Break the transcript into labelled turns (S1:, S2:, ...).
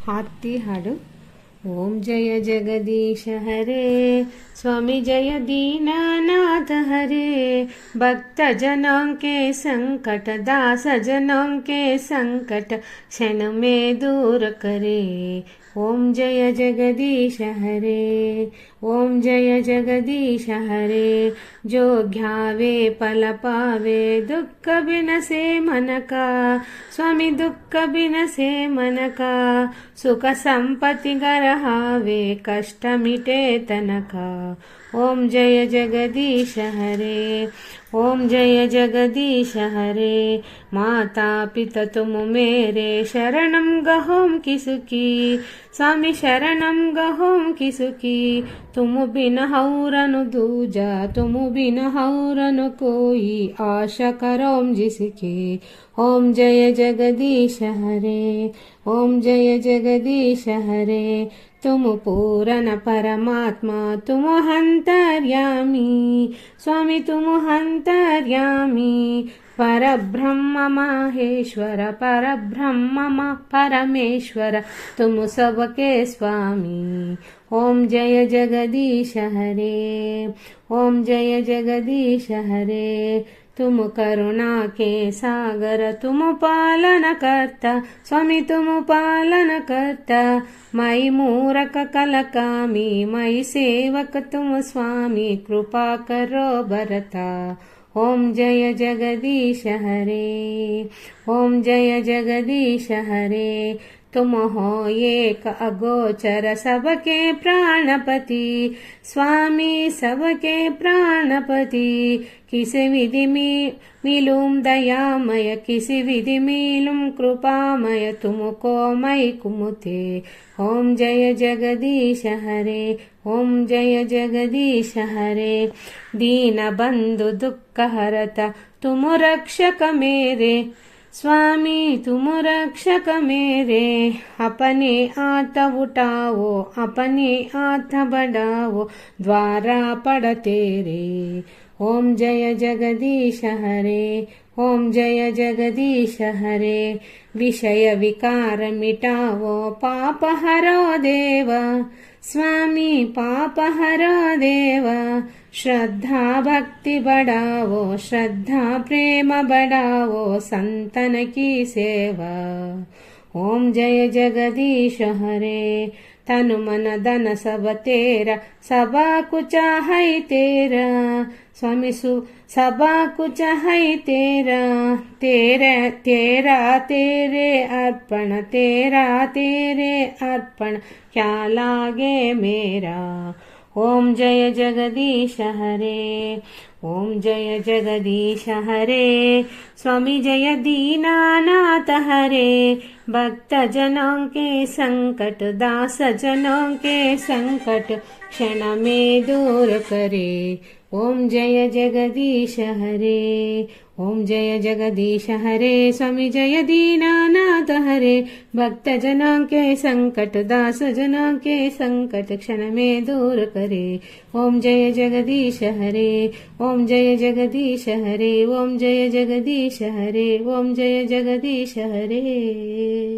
S1: हाथी हाडु। ओम जय जगदीश हरे, स्वामी जय दीनानाथ हरे, भक्त जनों के संकट, दास जनों के संकट क्षण में दूर करे। ओम जय जगदीश हरे, ओम जय जगदीश हरे, जो घ्यावे पल पावे, दुख बिन से मन का, स्वामी दुख बिन से मन का, सुख संपत्ति गरहावे, कष्ट मिटे तन का। ओम जय जगदीश हरे, ओम जय जगदीश हरे, माता पिता तुम मेरे, शरणम गहोम किसकी, स्वामी शरणम गहोम किसकी, तुम बिन हौरनु दूजा, तुम बिन हौरनु कोई, आशा करोम जिसके। ओम जय जगदीश हरे, ओम जय जगदीश हरे, तुम पूर्ण परमात्मा, तुम हंतर्यामी, स्वामी तुम हंतर्यामी, परब्रह्म माहेश्वर, परब्रह्म परमेश्वर, तुम सबके स्वामी। ओम जय जगदीश हरे, ओम जय जगदीश हरे, तुम करुणा के सागर, तुम पालन करता, स्वामी तुम पालन करता, मई मूरख कलकामी, मई सेवक तुम स्वामी, कृपा करो बरता। ओम जय जगदीश हरे, ओम जय जगदीश हरे, तुम हो एक अगोचर, सबके प्राणपति, स्वामी सबके प्राणपति, किसी विधि मिलूं दयामय, किसी विधि मिलूं कृपामय, तुमको मई कुमुते। ओम जय जगदीश हरे, ओम जय जगदीश हरे, दीन बंधु दुख हरता, तुम रक्षक मेरे, स्वामी तुम रक्षक मेरे, अपने हाथ उठाओ, अपने हाथ बढ़ाओ, द्वारा पड़ तेरे। ओम जय जगदीश हरे, ओम जय जगदीश हरे, विषय विकार मिटाओ, पाप हरो देव, स्वामी पाप हरो देव, श्रद्धा भक्ति बढ़ाओ, श्रद्धा प्रेम बढ़ाओ, संतन की सेवा। ओम जय जगदीश हरे, तन मन धन सब तेरा, सबा कुछ है तेरा, स्वामी सबा कुछ है तेरा, तेरे तेरा तेरे अर्पण, तेरा तेरे अर्पण, क्या लागे मेरा। ओम जय जगदीश हरे, ओम जय जगदीश हरे, स्वामी जय दीनानाथ हरे, भक्त जनों के संकट, दास जनों के संकट क्षण में दूर करे। ओम जय जगदीश हरे, ओम जय जगदीश हरे, स्वामी जय दीनानाथ हरे, भक्त जनों के संकट, दास जनों के संकट क्षण में दूर करे। ओम जय जगदीश हरे, ओम जय जगदीश हरे, ओम जय जगदीश हरे, ओम जय जगदीश हरे।